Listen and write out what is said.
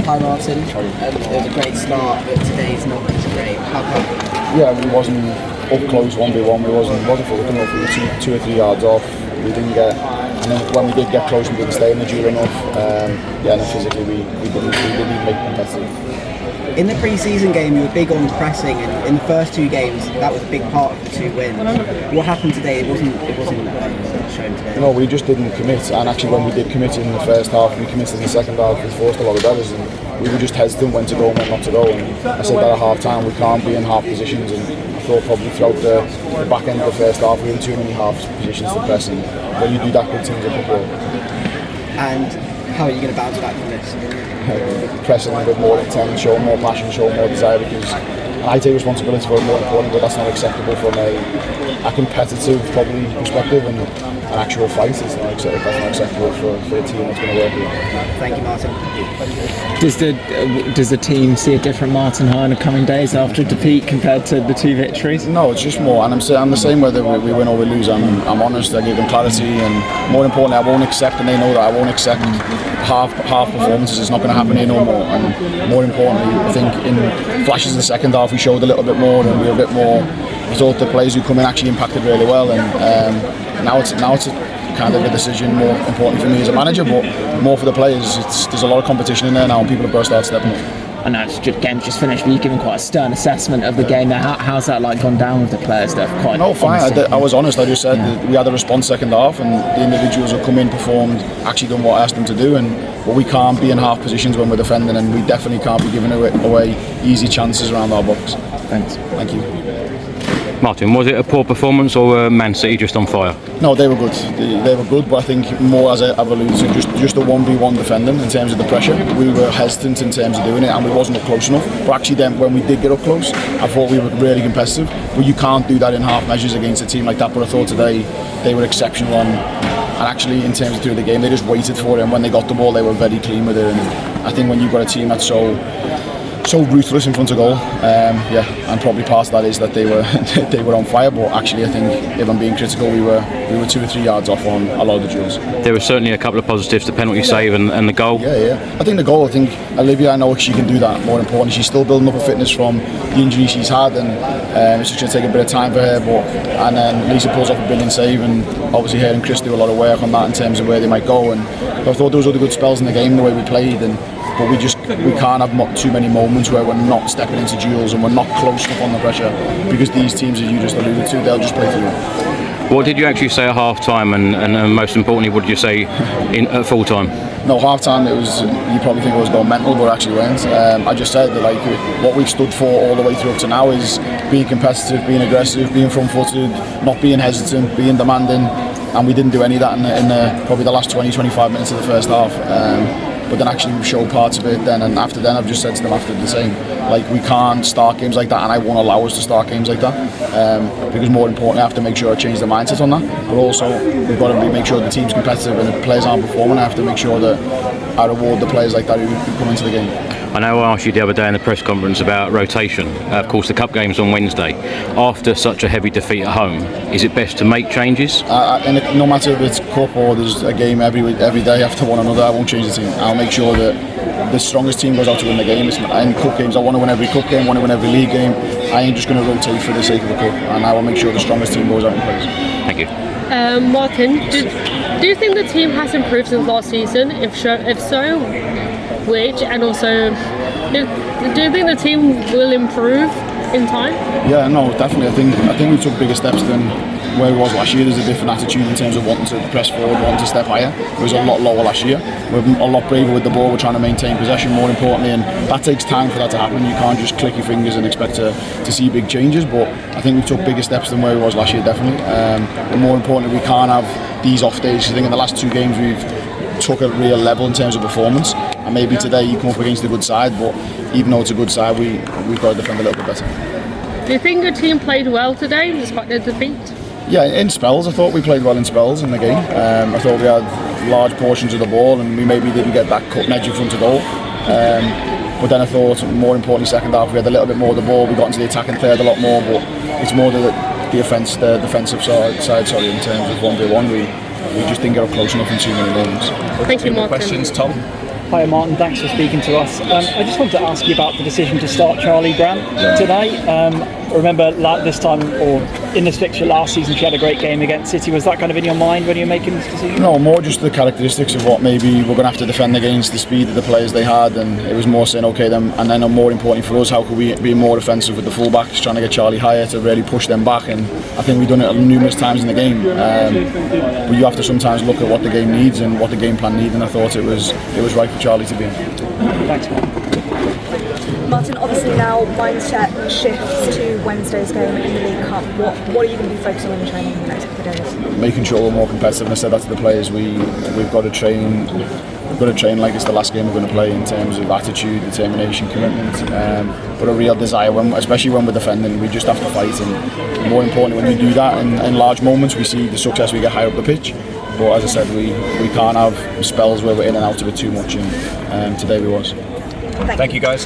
Hi Martin. It was a great start, but today's not as great. How come? Yeah, we wasn't up close 1v1. We wasn't forward enough. We were two or 3 yards off. We didn't get, and then when we did get close, we didn't stay in the duel enough. And physically we didn't even make it competitive. In the pre-season game, you were big on pressing, and in the first 2 games, that was a big part of the 2 wins. What happened today? It wasn't shown today. No, we just didn't commit. And actually, when we did commit in the first half, we committed in the second half. We forced a lot of errors, and we were just hesitant when to go and when not to go. And I said that at half time, we can't be in half positions. And I thought probably throughout the back end of the first half, we were in too many half positions to press. And when you do that, good teams are football. And how are you going to bounce back from this? Pressing a bit more intent, show more passion, show more desire, because I take responsibility for it more important, but that's not acceptable from a competitive probably perspective, and an actual fight. That's not acceptable for a team that's going to work with. Thank you, Martin. Does the team see a different Martin High in the coming days after a defeat compared to the 2 victories? No, it's just more, and I'm the same whether we win or we lose. I'm honest. I give them clarity, and more importantly, I won't accept, and they know that I won't accept half performances. It's not going to happen here no more. And more importantly, I think in flashes of the second half we showed a little bit more, and we were a bit more. I thought the players who come in actually impacted really well, and now it's a kind of a decision more important for me as a manager, but more for the players. There's a lot of competition in there now, and people have got to start stepping up. I know the game's just finished, but you've given quite a stern assessment of the game there. How's that gone down with the players that have quite... No, fine. I was honest. I just said that we had a response second half, and the individuals who come in performed, actually done what I asked them to do, but we can't be in half positions when we're defending, and we definitely can't be giving away easy chances around our box. Thanks. Thank you. Martin, was it a poor performance, or were Man City just on fire? No, they were good. They were good, but I think more, as I've alluded to, just a 1v1 defending in terms of the pressure. We were hesitant in terms of doing it, and we wasn't up close enough. But actually then, when we did get up close, I thought we were really competitive. But you can't do that in half measures against a team like that. But I thought today they were exceptional on, and actually in terms of through the game, they just waited for it, and when they got the ball, they were very clean with it. And I think when you've got a team that's so ruthless in front of goal, and probably part of that is that they were on fire. But actually, I think if I'm being critical, we were 2 or 3 yards off on a lot of the duels. There were certainly a couple of positives: the penalty save and the goal. Yeah. I think the goal. I think Olivia, I know she can do that. More importantly, she's still building up her fitness from the injury she's had, and it's just going to take a bit of time for her. And then Lisa pulls off a brilliant save, and obviously her and Chris do a lot of work on that in terms of where they might go. And I thought there was other good spells in the game, the way we played, but we can't have too many moments where we're not stepping into duels and we're not close enough on the pressure, because these teams, as you just alluded to, they'll just play through. What did you actually say at half time, and most importantly, what did you say at full time? No, half time it was, you probably think I was going mental, but I actually weren't. I just said that what we've stood for all the way through up to now is being competitive, being aggressive, being front footed, not being hesitant, being demanding, and we didn't do any of that in probably the last 20-25 minutes of the first half. But then actually we showed parts of it then, and after then I've just said to them after the same, we can't start games like that, and I won't allow us to start games like that, because more importantly I have to make sure I change the mindset on that, but also we've got to make sure the team's competitive, and if the players aren't performing, I have to make sure that I reward the players like that who come into the game. I know I asked you the other day in the press conference about rotation. Of course, the cup game's on Wednesday. After such a heavy defeat at home, is it best to make changes? No matter if it's cup or there's a game every day after one another, I won't change the team. I'll make sure that the strongest team goes out to win the game. In cup games, I want to win every cup game, I want to win every league game. I ain't just going to rotate for the sake of the cup, and I will make sure the strongest team goes out and plays. Thank you. Martin, do you think the team has improved since last season? If so, which? And also, do you think the team will improve in time? Yeah, no, definitely. I think we took bigger steps than where it was last year. There's a different attitude in terms of wanting to press forward, wanting to step higher. It was a lot lower last year. We're a lot braver with the ball. We're trying to maintain possession more importantly, and that takes time for that to happen. You can't just click your fingers and expect to see big changes, but I think we took bigger steps than where it was last year, definitely. But more importantly, we can't have these off days. I think in the last 2 games we've took a real level in terms of performance, and maybe today you come up against a good side, but even though it's a good side, we've got to defend a little bit better. Do you think your team played well today despite the defeat? Yeah, in spells. I thought we played well in spells in the game. I thought we had large portions of the ball, and we maybe didn't get that cutting edge in front of goal. But then I thought, more importantly, second half we had a little bit more of the ball. We got into the attacking third a lot more, but it's more the defensive side. In terms of 1v1, we just didn't get up close enough in too many moments. Thank you, Martin. Questions, Tom? Hi, Martin. Thanks for speaking to us. I just wanted to ask you about the decision to start Charlie Grant today. I remember this time, or in this fixture last season, she had a great game against City. Was that kind of in your mind when you were making this decision? No, more just the characteristics of what maybe we're going to have to defend against, the speed of the players they had, and it was more saying, okay, then, and then more importantly for us, how could we be more defensive with the fullbacks, trying to get Charlie higher to really push them back, and I think we've done it numerous times in the game. But you have to sometimes look at what the game needs and what the game plan needs, and I thought it was right for Charlie to be in. Thanks, Martin. Martin, obviously now mindset shifts to Wednesday's game in the League Cup. What are you going to be focusing on in training in the next couple of days? Making sure we're more competitive, and I said that to the players. We've got to train. We've got to train like it's the last game we're going to play in terms of attitude, determination, commitment, but a real desire. Especially when we're defending, we just have to fight. And more importantly, when you do that in large moments, we see the success we get higher up the pitch. But as I said, we can't have spells where we're in and out of it too much, and today we was. Thank you guys.